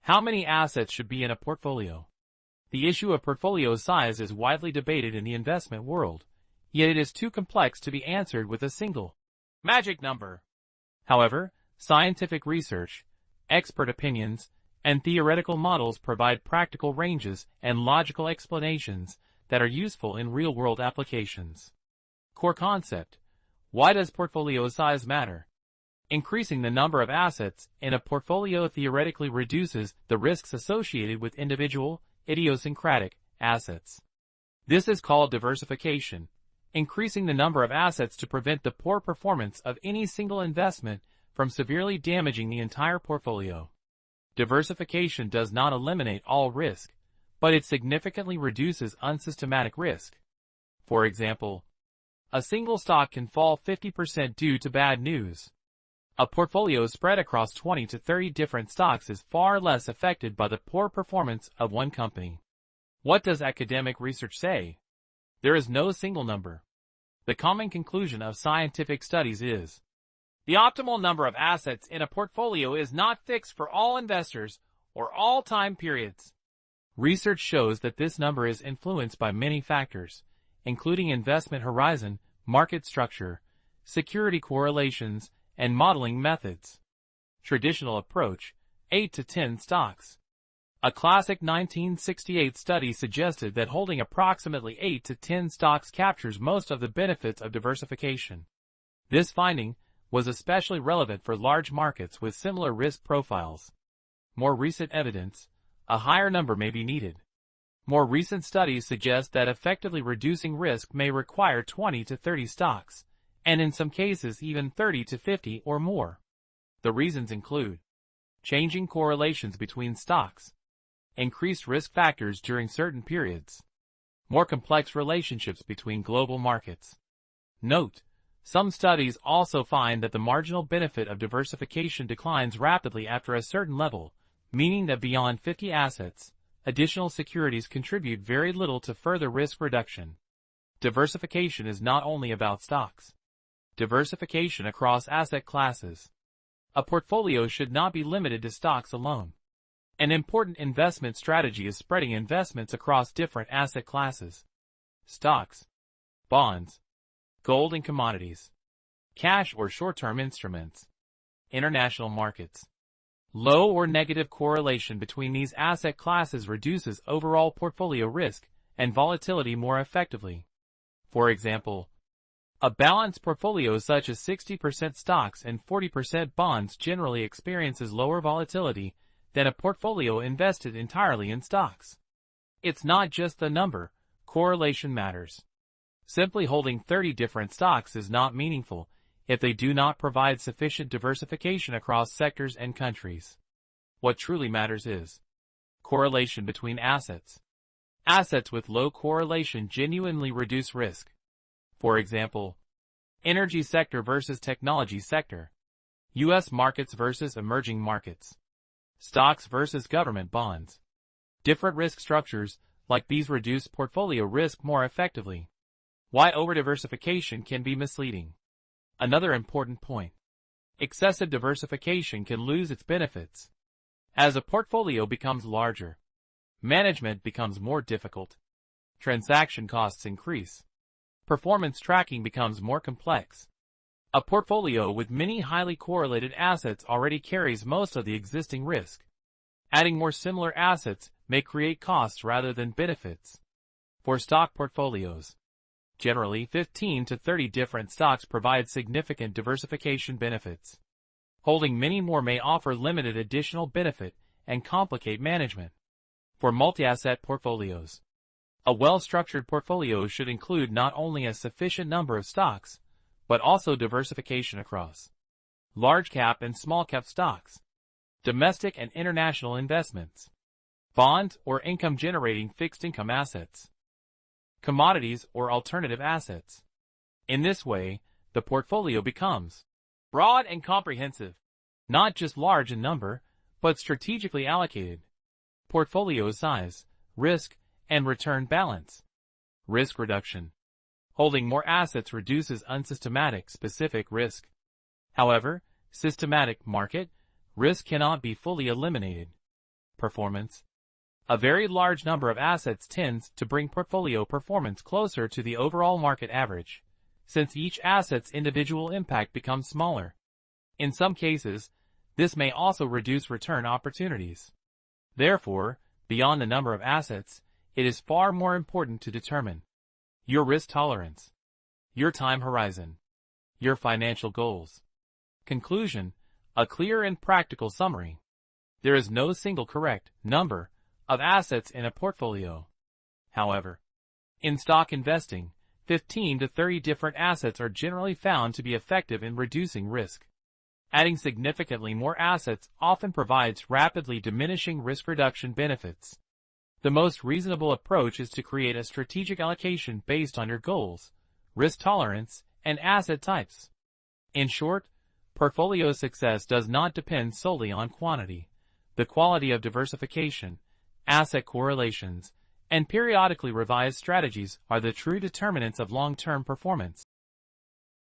How many assets should be in a portfolio? The issue of portfolio size is widely debated in the investment world, yet it is too complex to be answered with a single magic number. However, scientific research, expert opinions, and theoretical models provide practical ranges and logical explanations that are useful in real-world applications. Core concept: why does portfolio size matter? Increasing the number of assets in a portfolio theoretically reduces the risks associated with individual, idiosyncratic assets. This is called diversification, increasing the number of assets to prevent the poor performance of any single investment from severely damaging the entire portfolio. Diversification does not eliminate all risk, but it significantly reduces unsystematic risk. For example, a single stock can fall 50% due to bad news. A portfolio spread across 20 to 30 different stocks is far less affected by the poor performance of one company. What does academic research say? There is no single number. The common conclusion of scientific studies is, the optimal number of assets in a portfolio is not fixed for all investors or all time periods. Research shows that this number is influenced by many factors, including investment horizon, market structure, security correlations, and modeling methods. Traditional approach: 8 to 10 stocks. A classic 1968 study suggested that holding approximately 8 to 10 stocks captures most of the benefits of diversification. This finding was especially relevant for large markets with similar risk profiles. More recent evidence: a higher number may be needed. More recent studies suggest that effectively reducing risk may require 20 to 30 stocks, and in some cases even 30 to 50 or more. The reasons include changing correlations between stocks, increased risk factors during certain periods, more complex relationships between global markets. Note: some studies also find that the marginal benefit of diversification declines rapidly after a certain level, meaning that beyond 50 assets, additional securities contribute very little to further risk reduction. Diversification is not only about stocks. Diversification across asset classes. A portfolio should not be limited to stocks alone. An important investment strategy is spreading investments across different asset classes: stocks, bonds, gold and commodities, cash or short-term instruments, international markets. Low or negative correlation between these asset classes reduces overall portfolio risk and volatility more effectively. For example, a balanced portfolio such as 60% stocks and 40% bonds generally experiences lower volatility than a portfolio invested entirely in stocks. It's not just the number, correlation matters. Simply holding 30 different stocks is not meaningful if they do not provide sufficient diversification across sectors and countries. What truly matters is correlation between assets. Assets with low correlation genuinely reduce risk. For example, energy sector versus technology sector, U.S. markets versus emerging markets, stocks versus government bonds. Different risk structures like these reduce portfolio risk more effectively. Why over-diversification can be misleading. Another important point: excessive diversification can lose its benefits. As a portfolio becomes larger, management becomes more difficult, transaction costs increase, performance tracking becomes more complex. A portfolio with many highly correlated assets already carries most of the existing risk. Adding more similar assets may create costs rather than benefits. For stock portfolios, generally 15 to 30 different stocks provide significant diversification benefits. Holding many more may offer limited additional benefit and complicate management. For multi-asset portfolios, a well-structured portfolio should include not only a sufficient number of stocks, but also diversification across large-cap and small-cap stocks, domestic and international investments, bonds or income-generating fixed-income assets, commodities or alternative assets. In this way, the portfolio becomes broad and comprehensive, not just large in number, but strategically allocated. Portfolio size, risk, and return balance. Risk reduction. Holding more assets reduces unsystematic specific risk. However, systematic market risk cannot be fully eliminated. Performance. A very large number of assets tends to bring portfolio performance closer to the overall market average, since each asset's individual impact becomes smaller. In some cases, this may also reduce return opportunities. Therefore, beyond the number of assets, it is far more important to determine your risk tolerance, your time horizon, your financial goals. Conclusion: a clear and practical summary. There is no single correct number of assets in a portfolio. However, in stock investing, 15 to 30 different assets are generally found to be effective in reducing risk. Adding significantly more assets often provides rapidly diminishing risk reduction benefits. The most reasonable approach is to create a strategic allocation based on your goals, risk tolerance, and asset types. In short, portfolio success does not depend solely on quantity. The quality of diversification, asset correlations, and periodically revised strategies are the true determinants of long-term performance.